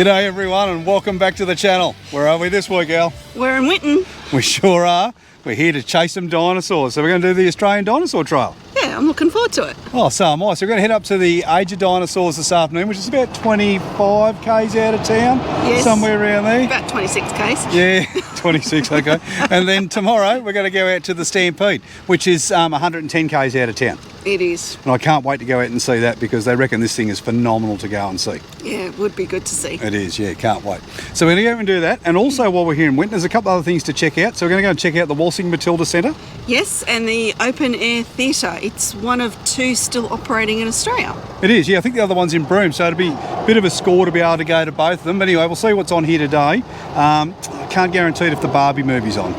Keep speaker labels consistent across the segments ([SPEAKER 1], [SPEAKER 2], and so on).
[SPEAKER 1] G'day everyone and welcome back to the channel. Where are we this week, Al?
[SPEAKER 2] We're in Winton.
[SPEAKER 1] We sure are. We're here to chase some dinosaurs. So we're going to do the Australian Dinosaur Trail.
[SPEAKER 2] Yeah, I'm looking forward to it.
[SPEAKER 1] Oh, so am I. So we're going to head up to the Age of Dinosaurs this afternoon, which is about 25 k's out of town.
[SPEAKER 2] Yes.
[SPEAKER 1] Somewhere around there.
[SPEAKER 2] About 26 k's.
[SPEAKER 1] Yeah, 26, okay. And then tomorrow we're going to go out to the Stampede, which is 110 k's out of town.
[SPEAKER 2] It is.
[SPEAKER 1] And I can't wait to go out and see that because they reckon this thing is phenomenal to go and see.
[SPEAKER 2] Yeah, it would be good to see.
[SPEAKER 1] It is, yeah, can't wait. So we're going to go and do that. And also while we're here in Winton, there's a couple other things to check out. So we're going to go and check out the WALTZING Matilda Centre.
[SPEAKER 2] Yes, and the open air theatre. It's one of two still operating in Australia.
[SPEAKER 1] It is, yeah. I think the other one's in Broome, so it'll be a bit of a score to be able to go to both of them. But anyway, we'll see what's on here today. I can't guarantee it if the Barbie movie's on.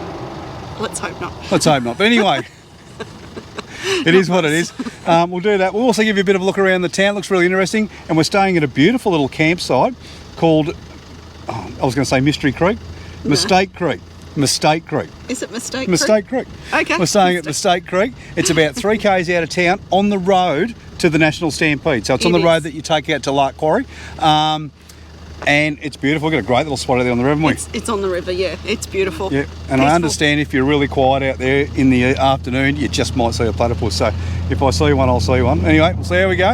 [SPEAKER 2] Let's hope not.
[SPEAKER 1] Let's hope not. But anyway, it is what it is. We'll do that. We'll also give you a bit of a look around the town. It looks really interesting. And we're staying at a beautiful little campsite called, I was going to say Mystery Creek.
[SPEAKER 2] No.
[SPEAKER 1] Mistake Creek. Mistake Creek.
[SPEAKER 2] Is it Mistake Creek?
[SPEAKER 1] Mistake Creek.
[SPEAKER 2] Okay.
[SPEAKER 1] We're staying at Mistake Creek. It's about 3 k's out of town on the road to the National Stampede. So it's on the road that you take out to Lark Quarry. And it's beautiful. We've got a great little spot out there on the river, haven't we?
[SPEAKER 2] It's on the river, yeah. It's beautiful.
[SPEAKER 1] Yeah, and I understand if you're really quiet out there in the afternoon, you just might see a platypus. So if I see one, I'll see one. Anyway, we'll see how we go.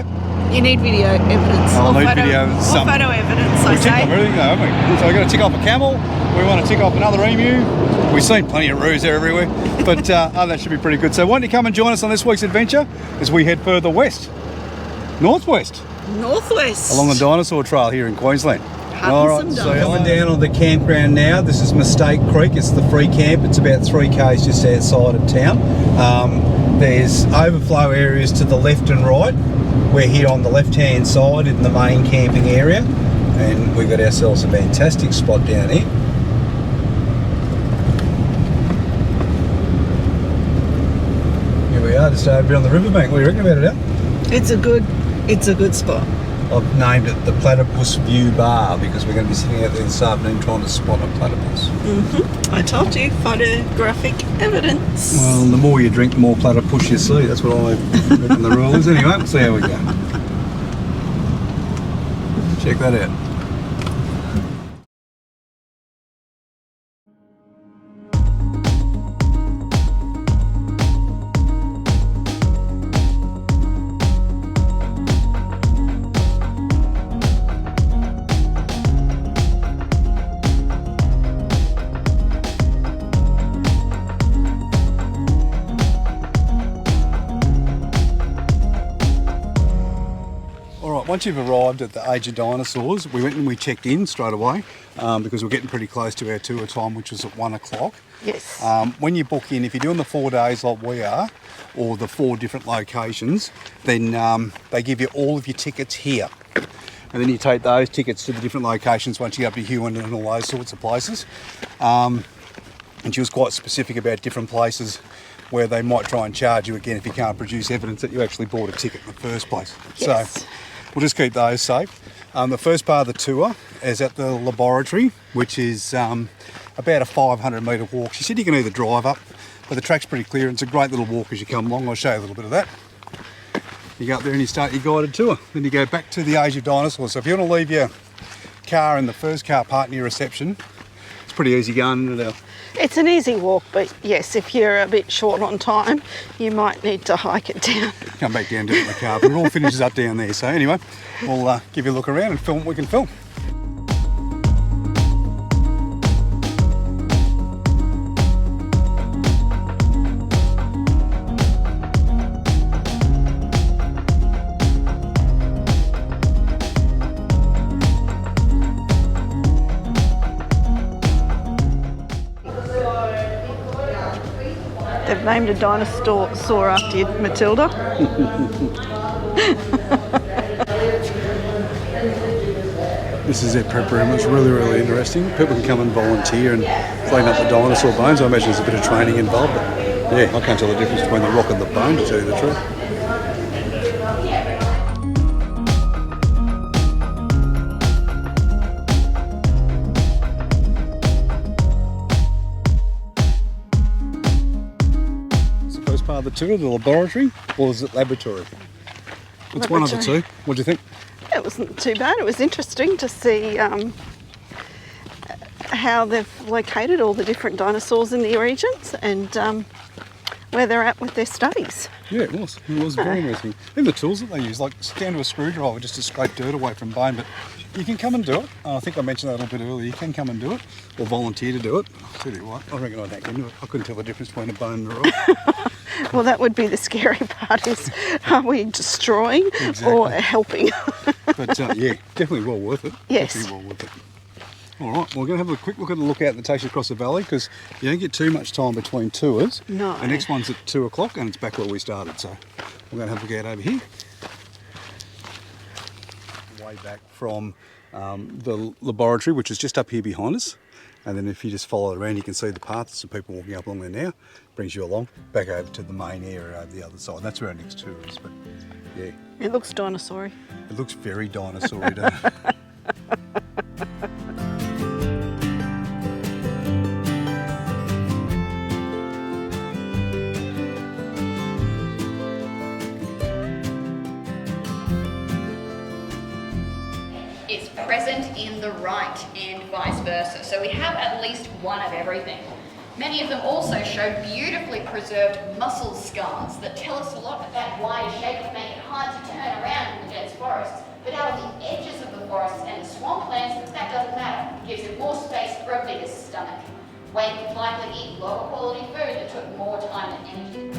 [SPEAKER 2] You need video evidence.
[SPEAKER 1] I'll need video
[SPEAKER 2] or photo evidence, I
[SPEAKER 1] We've ticked off everything though, haven't we? So we've got to tick off a camel. We want to tick off another emu. We've seen plenty of roos there everywhere. But that should be pretty good. So why don't you come and join us on this week's adventure as we head further west. Northwest.
[SPEAKER 2] Northwest.
[SPEAKER 1] Along the Dinosaur Trail here in Queensland.
[SPEAKER 2] Alright,
[SPEAKER 1] so coming down on the campground now. This is Mistake Creek. It's the free camp. It's about 3 k's just outside of town. There's overflow areas to the left and right. We're here on the left-hand side in the main camping area, and we've got ourselves a fantastic spot down here. Here we are, just over on the riverbank. What do you reckon about it, Al?
[SPEAKER 2] It's a good spot.
[SPEAKER 1] I've named it the Platypus View Bar because we're going to be sitting out there this afternoon trying to spot a platypus.
[SPEAKER 2] I told you, photographic evidence.
[SPEAKER 1] Well, the more you drink, the more platypus you see. That's what I reckon the rule is. Anyway, we'll see how we go. Check that out. Once you've arrived at the Age of Dinosaurs, we went and we checked in straight away because we're getting pretty close to our tour time, which was at 1 o'clock.
[SPEAKER 2] Yes.
[SPEAKER 1] When you book in, if you're doing the 4 days like we are, or the 4 different locations, then they give you all of your tickets here. And then you take those tickets to the different locations once you get up to Winton and all those sorts of places. And she was quite specific about different places where they might try and charge you again if you can't produce evidence that you actually bought a ticket in the first place.
[SPEAKER 2] Yes.
[SPEAKER 1] So we'll just keep those safe. The first part of the tour is at the laboratory, which is about a 500 metre walk. She said you can either drive up, but the track's pretty clear and it's a great little walk as you come along. I'll show you a little bit of that. You go up there and you start your guided tour. Then you go back to the Age of Dinosaurs. So if you want to leave your car in the first car park near reception, it's pretty easy going, isn't it, Al?
[SPEAKER 2] It's an easy walk, but yes, if you're a bit short on time, you might need to hike it down.
[SPEAKER 1] Come back down to it in the car, but it all finishes up down there. So anyway, we'll give you a look around and film what we can film.
[SPEAKER 2] They've named a dinosaur after you, Matilda.
[SPEAKER 1] This is their prep room. It's really, really interesting. People can come and volunteer and clean up the dinosaur bones. I imagine there's a bit of training involved, but yeah, I can't tell the difference between the rock and the bone, to tell you the truth. Part of the tour, the laboratory, or is it laboratory? It's one of the two. What do you think?
[SPEAKER 2] It was wasn't too bad. It was interesting to see how they've located all the different dinosaurs in the regions and where they're at with their studies.
[SPEAKER 1] Yeah, it was. It was very interesting. Even the tools that they use, like down to a screwdriver just to scrape dirt away from bone, but you can come and do it. I think I mentioned that a little bit earlier. You can come and do it, or volunteer to do it. I'll tell you what, I reckon I'd hack into it. I couldn't tell the difference between a bone and a rock.
[SPEAKER 2] Well, that would be the scary part, is are we destroying or helping?
[SPEAKER 1] But yeah, definitely well worth it.
[SPEAKER 2] Yes.
[SPEAKER 1] Definitely well worth it. All right, well, we're going to have a quick look at the lookout that takes you across the valley, because you don't get too much time between tours.
[SPEAKER 2] No.
[SPEAKER 1] The next one's at 2 o'clock and it's back where we started, so we're going to have a look out over here. Way back from the laboratory, which is just up here behind us. And then if you just follow it around, you can see the path. There's some people walking up along there now. Brings you along, back over to the main area over the other side. That's where our next tour is, but yeah.
[SPEAKER 2] It looks dinosaur-y.
[SPEAKER 1] It looks very dinosaur-y, doesn't it?
[SPEAKER 3] Is present in the right and vice versa. So we have at least one of everything. Many of them also show beautifully preserved muscle scars that tell us a lot about why a shape would make it hard to turn around in the dense forests. But out on the edges of the forests and the swamplands, that doesn't matter. It gives it more space for a bigger stomach. Wade would likely eat lower quality food that took more time and energy.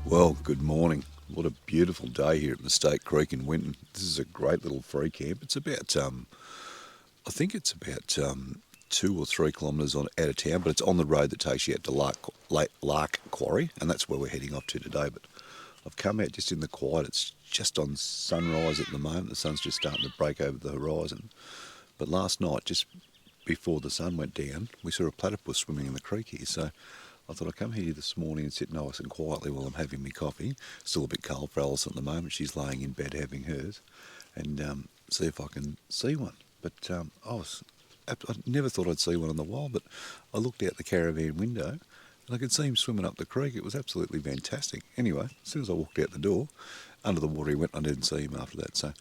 [SPEAKER 4] Well, good morning. What a beautiful day here at Mistake Creek in Winton. This is a great little free camp. It's about, I think it's about 2 or 3 kilometres out of town, but it's on the road that takes you out to Lark Quarry, and that's where we're heading off to today. But I've come out just in the quiet. It's just on sunrise at the moment. The sun's just starting to break over the horizon. But last night, just before the sun went down, we saw a platypus swimming in the creek here. So I thought I'd come here this morning and sit nice and quietly while I'm having my coffee. Still a bit cold for Allison at the moment. She's laying in bed having hers, and see if I can see one. But I never thought I'd see one in the wild, but I looked out the caravan window and I could see him swimming up the creek. It was absolutely fantastic. Anyway, as soon as I walked out the door, under the water he went. I didn't see him after that. So I'm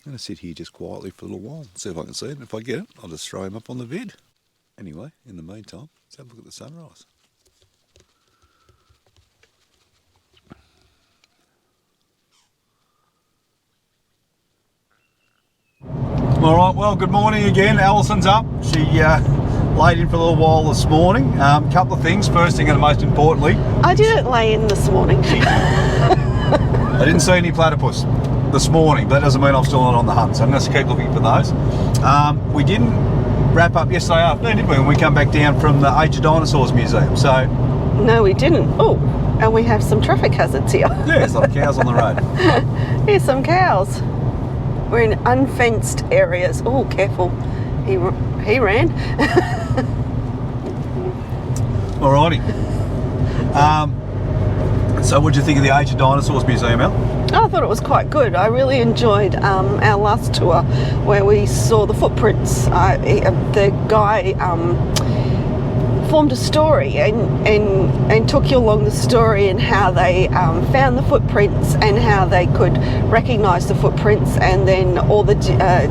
[SPEAKER 4] going to sit here just quietly for a little while, see if I can see it. And if I get it, I'll just throw him up on the vid. Anyway, in the meantime, let's have a look at the sunrise.
[SPEAKER 1] All right, well, good morning again. Allison's up. She laid in for a little while this morning. Couple of things. First thing and most importantly,
[SPEAKER 2] I didn't lay in this morning.
[SPEAKER 1] I didn't see any platypus this morning, but that doesn't mean I'm still not on the hunt, so I'm going to keep looking for those. We didn't wrap up yesterday afternoon, did we, when we come back down from the Age of Dinosaurs Museum? So
[SPEAKER 2] No, we didn't. Oh, and we have some traffic hazards here.
[SPEAKER 1] yeah, there's a lot of cows on the road.
[SPEAKER 2] Here's some cows. We're in unfenced areas. Oh, careful. He ran.
[SPEAKER 1] Alrighty. So what do you think of the Age of Dinosaurs Museum, Al?
[SPEAKER 2] I thought it was quite good. I really enjoyed our last tour where we saw the footprints. The guy formed a story and took you along the story and how they found the footprints and how they could recognise the footprints, and then all the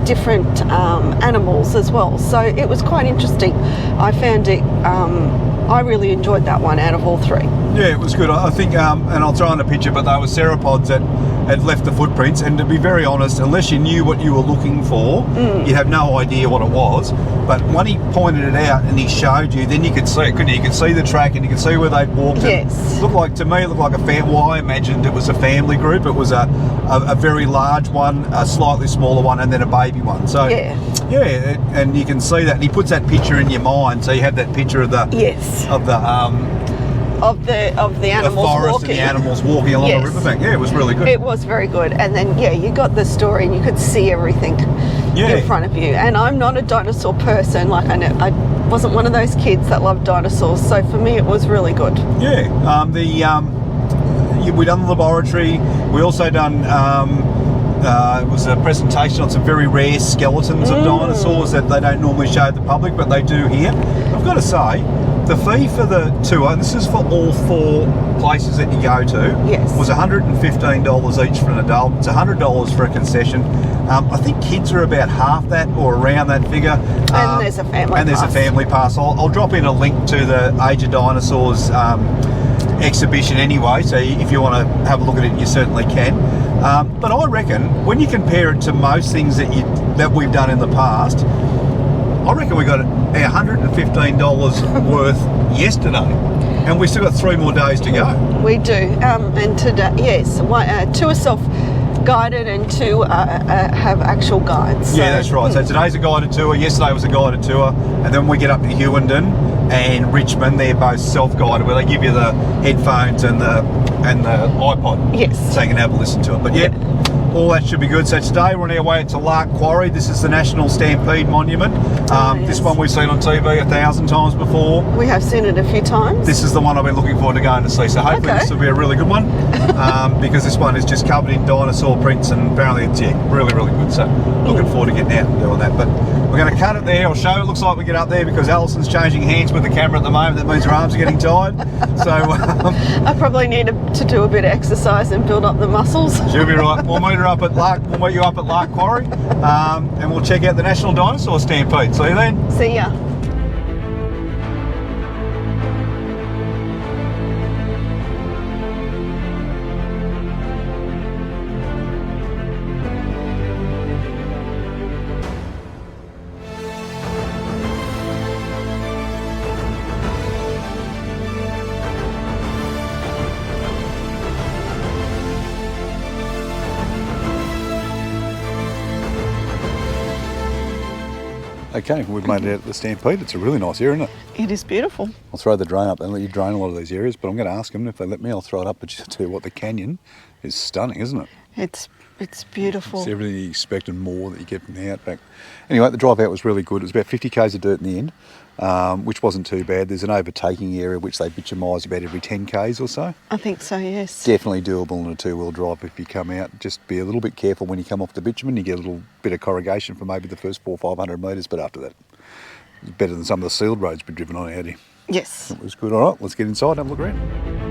[SPEAKER 2] different animals as well. So it was quite interesting. I found it, I really enjoyed that one out of all three.
[SPEAKER 1] Yeah, it was good. I think, and I'll throw in a picture, but they were cephalopods that had left the footprints, and to be very honest, unless you knew what you were looking for, you'd have no idea what it was. But when he pointed it out and he showed you, then you could see it, couldn't you? You could see the track and you could see where they'd walked.
[SPEAKER 2] Yes.
[SPEAKER 1] It looked like, to me, it looked like a family. Well, I imagined it was a family group. It was a very large one, a slightly smaller one, and then a baby one. So
[SPEAKER 2] Yeah.
[SPEAKER 1] Yeah, and you can see that, and he puts that picture in your mind, so you have that picture of the
[SPEAKER 2] Yes.
[SPEAKER 1] of the
[SPEAKER 2] animals
[SPEAKER 1] forest
[SPEAKER 2] walking.
[SPEAKER 1] and the animals walking along
[SPEAKER 2] Yes.
[SPEAKER 1] the riverbank. Yeah, it was really good.
[SPEAKER 2] It was very good. And then, yeah, you got the story and you could see everything
[SPEAKER 1] Yeah.
[SPEAKER 2] in front of you. And I'm not a dinosaur person. Like, I wasn't one of those kids that loved dinosaurs. So for me, it was really good.
[SPEAKER 1] Yeah, we done the laboratory. We also done it was a presentation on some very rare skeletons of dinosaurs that they don't normally show the public, but they do here. I've got to say, the fee for the tour, and this is for all 4 places that you go to,
[SPEAKER 2] Yes.
[SPEAKER 1] was $115 each for an adult. It's $100 for a concession. I think kids are about half that or around that figure.
[SPEAKER 2] And there's a family
[SPEAKER 1] And there's
[SPEAKER 2] pass.
[SPEAKER 1] a family pass. I'll drop in a link to the Age of Dinosaurs exhibition anyway, so if you want to have a look at it, you certainly can. But I reckon when you compare it to most things that we've done in the past, I reckon we got $115 worth yesterday, and we still got 3 more days to go.
[SPEAKER 2] We do. And today, yes, 2 are self-guided and 2 have actual guides.
[SPEAKER 1] Yeah, that's right. So today's a guided tour, yesterday was a guided tour, and then we get up to Winton and Richmond, they're both self-guided, where they give you the headphones and the iPod,
[SPEAKER 2] Yes.
[SPEAKER 1] so you can have a listen to it. But yeah, all that should be good. So today we're on our way to Lark Quarry. This is the National Stampede Monument.
[SPEAKER 2] Yes.
[SPEAKER 1] This one we've seen on TV 1,000 times before.
[SPEAKER 2] We have seen it a few times.
[SPEAKER 1] This is the one I've been looking forward to going to see. So hopefully
[SPEAKER 2] Okay.
[SPEAKER 1] this will be a really good one, because this one is just covered in dinosaur prints, and apparently it's really, really good. So looking forward to getting out and doing that. But we're going to cut it there. I'll show it. Looks like we get up there because Allison's changing hands with the camera at the moment. That means her arms are getting tired. So
[SPEAKER 2] I probably need to do a bit of exercise and build up the muscles.
[SPEAKER 1] she'll be right. We'll meet you up at Lark Quarry, and we'll check out the National Dinosaur Stampede. See you then.
[SPEAKER 2] See ya.
[SPEAKER 1] Okay, we've made it out at the Stampede. It's a really nice area, isn't it?
[SPEAKER 2] It is beautiful.
[SPEAKER 1] I'll throw the drone up. They let you drone a lot of these areas, but I'm going to ask them if they let me. I'll throw it up. But just tell you what, the canyon is stunning, isn't it?
[SPEAKER 2] It's beautiful.
[SPEAKER 1] It's everything you expect and more that you get from the outback. Anyway, the drive out was really good. It was about 50 k's of dirt in the end, which wasn't too bad. There's an overtaking area which they bitumise about every 10 k's or so.
[SPEAKER 2] I think so, yes.
[SPEAKER 1] Definitely doable in a 2-wheel drive if you come out. Just be a little bit careful when you come off the bitumen. You get a little bit of corrugation for maybe the first 400 or 500 metres, but after that, it's better than some of the sealed roads we've driven on out here.
[SPEAKER 2] Yes.
[SPEAKER 1] It was good. All right, let's get inside and have a look around.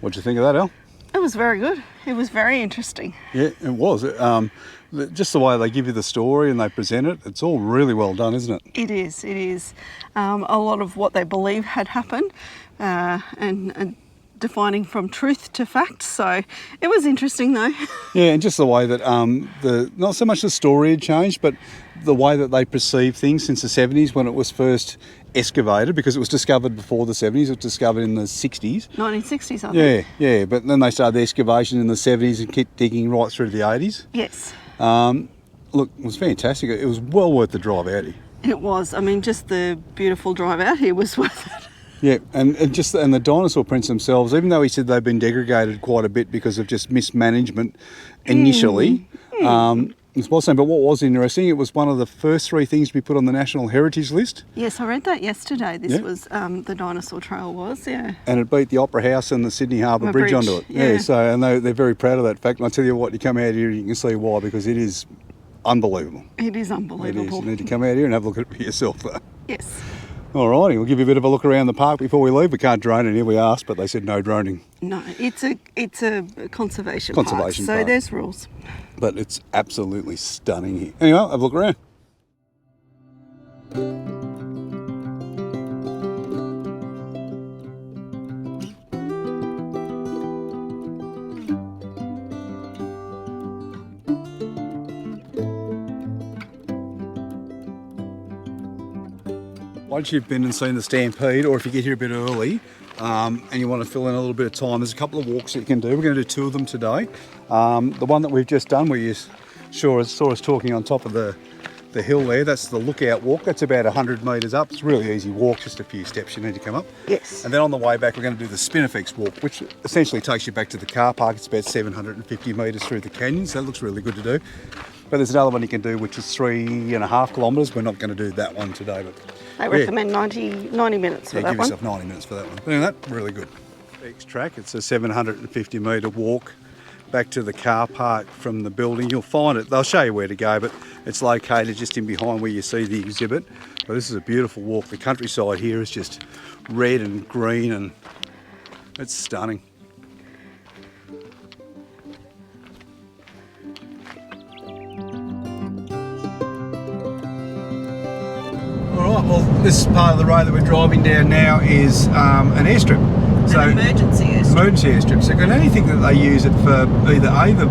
[SPEAKER 1] What'd you think of that, El?
[SPEAKER 2] It was very good. It was very interesting.
[SPEAKER 1] Yeah, it was. Just the way they give you the story and they present it, it's all really well done, isn't it?
[SPEAKER 2] It is. It is. A lot of what they believe had happened, and defining from truth to fact. So it was interesting though.
[SPEAKER 1] Yeah, and just the way that not so much the story had changed, but the way that they perceive things since the 70s when it was first excavated, because it was discovered before the 70s. It was discovered in the 60s.
[SPEAKER 2] 1960s, I think.
[SPEAKER 1] Yeah, but then they started the excavation in the 70s and kept digging right through the 80s.
[SPEAKER 2] Yes.
[SPEAKER 1] Look, it was fantastic. It was well worth the drive out here.
[SPEAKER 2] It was. I mean, just the beautiful drive out here was worth it.
[SPEAKER 1] Yeah, and the dinosaur prints themselves, even though he said they've been degraded quite a bit because of just mismanagement initially, it's well seen. But what was interesting, it was one of the first 3 things to be put on the National Heritage List.
[SPEAKER 2] Yes, I read that yesterday. This was the Dinosaur Trail was, yeah.
[SPEAKER 1] And it beat the Opera House and the Sydney Harbour Bridge onto it.
[SPEAKER 2] Yeah.
[SPEAKER 1] So and they're very proud of that fact. And I tell you what, you come out here, you can see why, because it is unbelievable.
[SPEAKER 2] It is unbelievable.
[SPEAKER 1] It is. You need to come out here and have a look at it for yourself, though.
[SPEAKER 2] Yes.
[SPEAKER 1] Alrighty, we'll give you a bit of a look around the park before we leave. We can't drone in here, we asked, but they said no droning.
[SPEAKER 2] No, it's a conservation park, so there's rules.
[SPEAKER 1] But it's absolutely stunning here. Anyway, have a look around. Once you've been and seen the Stampede, or if you get here a bit early and you want to fill in a little bit of time, there's a couple of walks that you can do. We're going to do 2 of them today. The one that we've just done, where you saw us talking on top of the hill there, that's the lookout walk. That's about 100 metres up. It's a really easy walk, just a few steps you need to come up.
[SPEAKER 2] Yes.
[SPEAKER 1] And then on the way back, we're going to do the Spinifex walk, which essentially takes you back to the car park. It's about 750 metres through the canyon, so that looks really good to do. But there's another one you can do, which is 3.5 kilometres. We're not going to do that one today, but
[SPEAKER 2] I recommend 90 minutes for that one.
[SPEAKER 1] Give yourself 90 minutes for that one. But anyway, that's really good. Next track, it's a 750 metre walk back to the car park from the building. You'll find it, they'll show you where to go, but it's located just in behind where you see the exhibit. But this is a beautiful walk. The countryside here is just red and green, and it's stunning. Alright, well, this part of the road that we're driving down now is an airstrip.
[SPEAKER 2] An emergency airstrip.
[SPEAKER 1] Emergency airstrip. So, and anything that they use it for, either A, the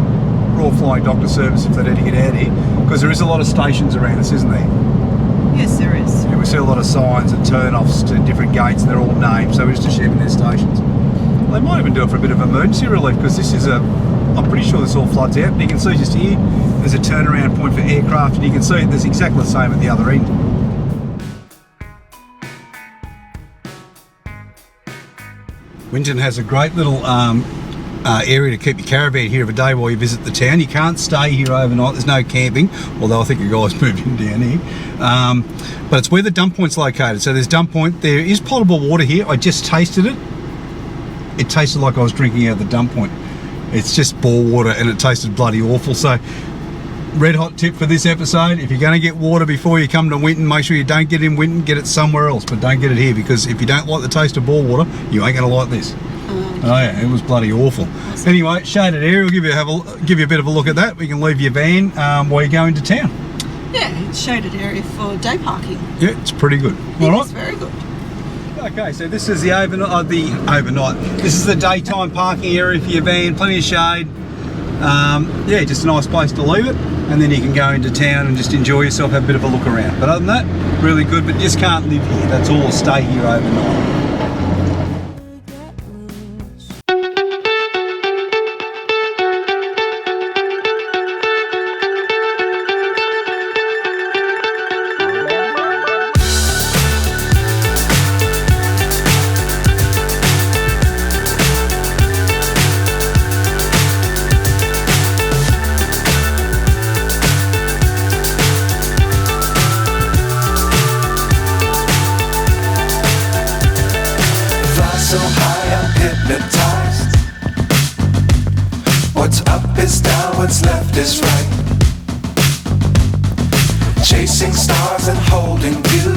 [SPEAKER 1] Royal Flying Doctor Service if they need to get out here, because there is a lot of stations around us, isn't there?
[SPEAKER 2] Yes, there is.
[SPEAKER 1] Yeah, we see a lot of signs and turn-offs to different gates, and they're all named, so we're just assuming they're stations. They might even do it for a bit of emergency relief, because this is I'm pretty sure this all floods out, and you can see just here, there's a turnaround point for aircraft, and you can see there's exactly the same at the other end. Winton has a great little area to keep your caravan here of a day while you visit the town. You can't stay here overnight, there's no camping, although I think you guys moved in down here. But it's where the dump point's located. So there's dump point, there is potable water here. I just tasted it. It tasted like I was drinking out of the dump point. It's just bore water and it tasted bloody awful. So red hot tip for this episode, if you're going to get water before you come to Winton, make sure you don't get it in Winton, get it somewhere else, but don't get it here, because if you don't like the taste of bore water, you ain't going to like this. Oh yeah, it was bloody awful. Anyway, shaded area, we'll give you a bit of a look at that. We can leave your van while you go into town.
[SPEAKER 2] Yeah, it's shaded area for day parking.
[SPEAKER 1] Yeah, it's pretty good.
[SPEAKER 2] It's very good.
[SPEAKER 1] Okay, so this is the overnight. This is the daytime parking area for your van, plenty of shade. Yeah, just a nice place to leave it, and then you can go into town and just enjoy yourself, have a bit of a look around. But other than that, really good, but you just can't live here. That's all, stay here overnight.
[SPEAKER 5] So high I'm hypnotized. What's up is down, what's left is right. Chasing stars and holding you.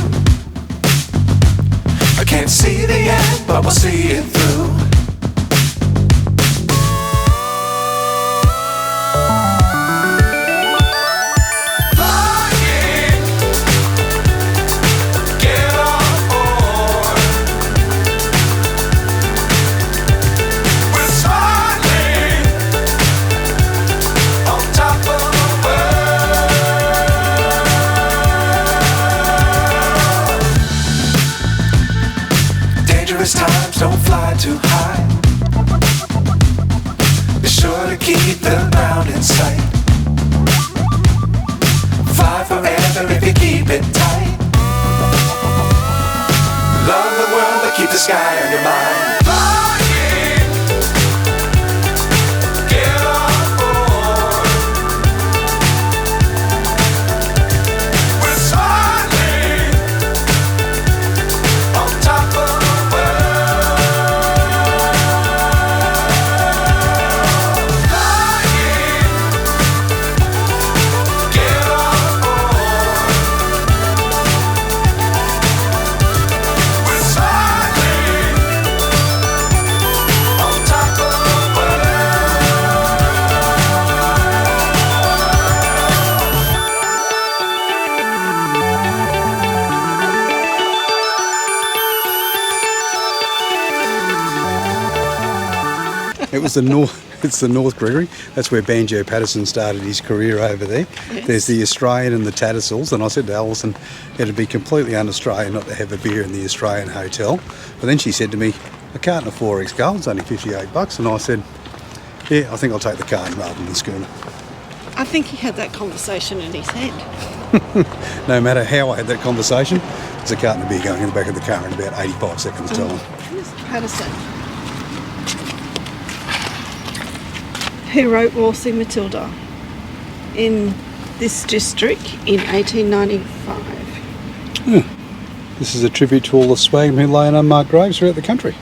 [SPEAKER 5] I can't see the end, but we'll see it through. don't fly too high. Be sure to keep the ground in sight. Fly forever if you keep it tight. Love the world but keep the sky on your mind. Flying, get on board. We're smiling on top of the world. Flying, get on board. We're smiling on top of the world.
[SPEAKER 1] It was the north. It's the North Gregory. That's where Banjo Patterson started his career over there.
[SPEAKER 2] Yes.
[SPEAKER 1] There's the Australian and the Tattersalls, and I said to Allison, it'd be completely un-Australian not to have a beer in the Australian hotel. But then she said to me, a carton of 4X Gold's only $58, and I said, yeah, I think I'll take the carton rather than the schooner.
[SPEAKER 2] I think he had that conversation in his head.
[SPEAKER 1] No matter how I had that conversation, there's a carton of beer going in the back of the car in about 85 seconds time.
[SPEAKER 2] Mr. Patterson, who wrote Waltzing Matilda in this district in 1895.
[SPEAKER 1] This is a tribute to all the swagmen who lay in unmarked graves throughout the country.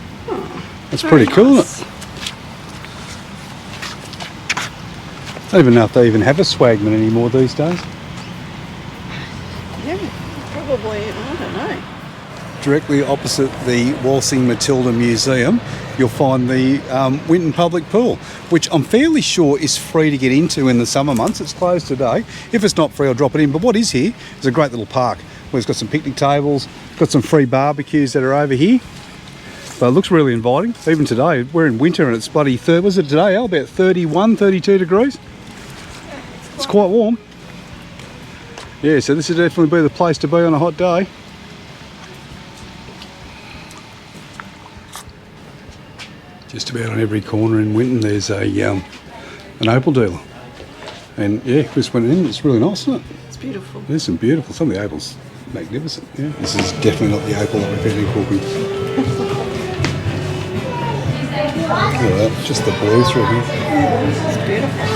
[SPEAKER 1] That's
[SPEAKER 2] Very
[SPEAKER 1] pretty cool,
[SPEAKER 2] nice.
[SPEAKER 1] isn't it? I don't even know if they even have a swagman anymore these days.
[SPEAKER 2] Yeah, probably, I don't know.
[SPEAKER 1] Directly opposite the Waltzing Matilda Museum, you'll find the Winton Public Pool, which I'm fairly sure is free to get into in the summer months. It's closed today. If it's not free, I'll drop it in. But what is here is a great little park where it's got some picnic tables, got some free barbecues that are over here. But it looks really inviting. Even today, we're in winter and it's bloody, was it today, Al? About 31, 32 degrees? It's quite warm. Yeah, so this would definitely be the place to be on a hot day. Just about on every corner in Winton there's a an opal dealer. And yeah, Chris went in, it's really nice, isn't it?
[SPEAKER 2] It's beautiful.
[SPEAKER 1] There's some beautiful, some of the opals magnificent. Yeah, this is definitely not the opal that we found in Corby. Look at that, just the blue through here.
[SPEAKER 2] It's beautiful.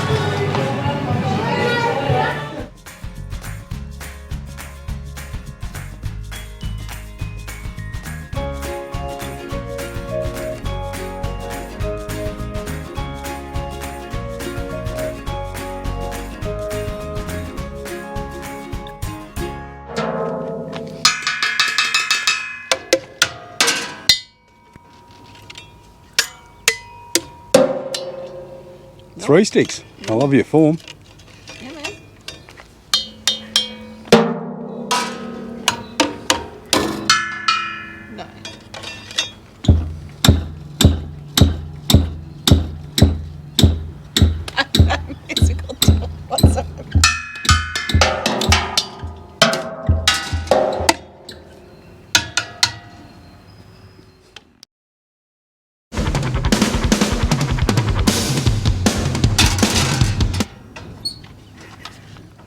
[SPEAKER 1] Three sticks. I love your form.
[SPEAKER 2] Yeah, man. No. Musical tool whatsoever.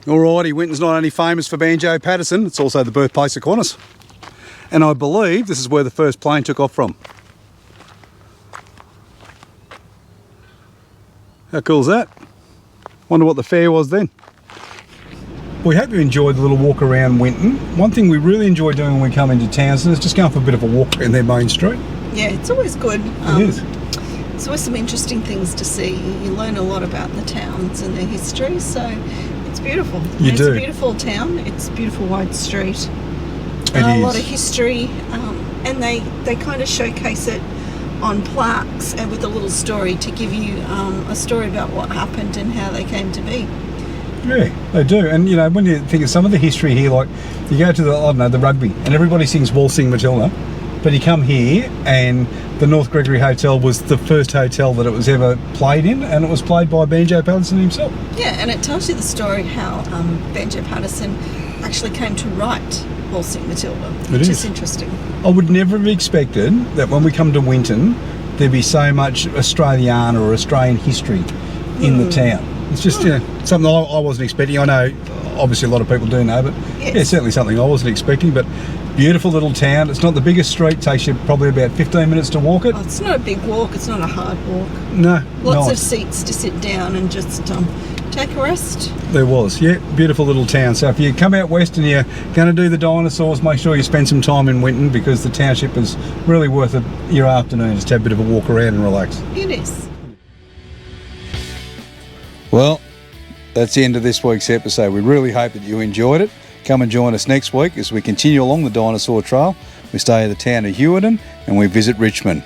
[SPEAKER 1] Alrighty, Winton's not only famous for Banjo Patterson, it's also the birthplace of Qantas. And I believe this is where the first plane took off from. How cool is that? Wonder what the fare was then. We hope you enjoyed the little walk around Winton. One thing we really enjoy doing when we come into Townsend is just going for a bit of a walk around their main street.
[SPEAKER 2] Yeah, it's always good.
[SPEAKER 1] It is.
[SPEAKER 2] There's always some interesting things to see. You learn a lot about the towns and their history, so it's beautiful.
[SPEAKER 1] You
[SPEAKER 2] It's
[SPEAKER 1] do.
[SPEAKER 2] a beautiful town. It's a beautiful wide street.
[SPEAKER 1] It
[SPEAKER 2] A
[SPEAKER 1] is.
[SPEAKER 2] lot of history, and they kind of showcase it on plaques and with a little story to give you a story about what happened and how they came to be.
[SPEAKER 1] Yeah, they do. And you know, when you think of some of the history here, like you go to the, I don't know, the rugby, and everybody sings Waltzing Matilda, but you come here and the North Gregory Hotel was the first hotel that it was ever played in, and it was played by Banjo Patterson himself.
[SPEAKER 2] Yeah, and it tells you the story how Banjo Patterson actually came to write Waltzing Matilda,
[SPEAKER 1] It
[SPEAKER 2] which
[SPEAKER 1] is.
[SPEAKER 2] is interesting.
[SPEAKER 1] I would never have expected that when we come to Winton, there'd be so much Australiana or Australian history in the town. It's just something I wasn't expecting. I know, obviously, a lot of people do know, but
[SPEAKER 2] Yes.
[SPEAKER 1] yeah, certainly something I wasn't expecting. But beautiful little town. It's not the biggest street. Takes you probably about 15 minutes to walk it.
[SPEAKER 2] Oh, it's not a big walk. It's not a hard walk.
[SPEAKER 1] No,
[SPEAKER 2] Lots of
[SPEAKER 1] nice.
[SPEAKER 2] seats to sit down and just take a rest.
[SPEAKER 1] There was, yeah, beautiful little town. So if you come out west and you're going to do the dinosaurs, make sure you spend some time in Winton, because the township is really worth it. Your afternoon, just have a bit of a walk around and relax.
[SPEAKER 2] It is.
[SPEAKER 1] Well, that's the end of this week's episode. We really hope that you enjoyed it. Come and join us next week as we continue along the Dinosaur Trail. We stay at the town of Winton and we visit Richmond.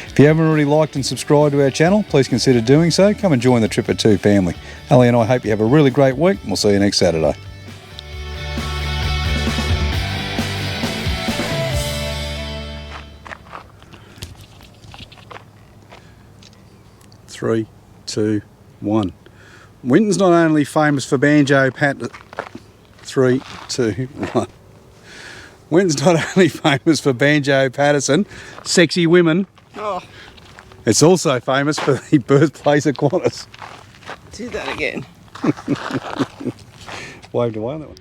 [SPEAKER 1] If you haven't already liked and subscribed to our channel, please consider doing so. Come and join the Trip at 2 family. Ali and I hope you have a really great week, and we'll see you next Saturday. Three, two, one. Winton's not only famous for banjo pat. 3, 2, 1. Winton's not only famous for Banjo Patterson, sexy women.
[SPEAKER 2] Oh,
[SPEAKER 1] It's also famous for the birthplace of QANTAS.
[SPEAKER 2] do that again.
[SPEAKER 1] Waved away on that one.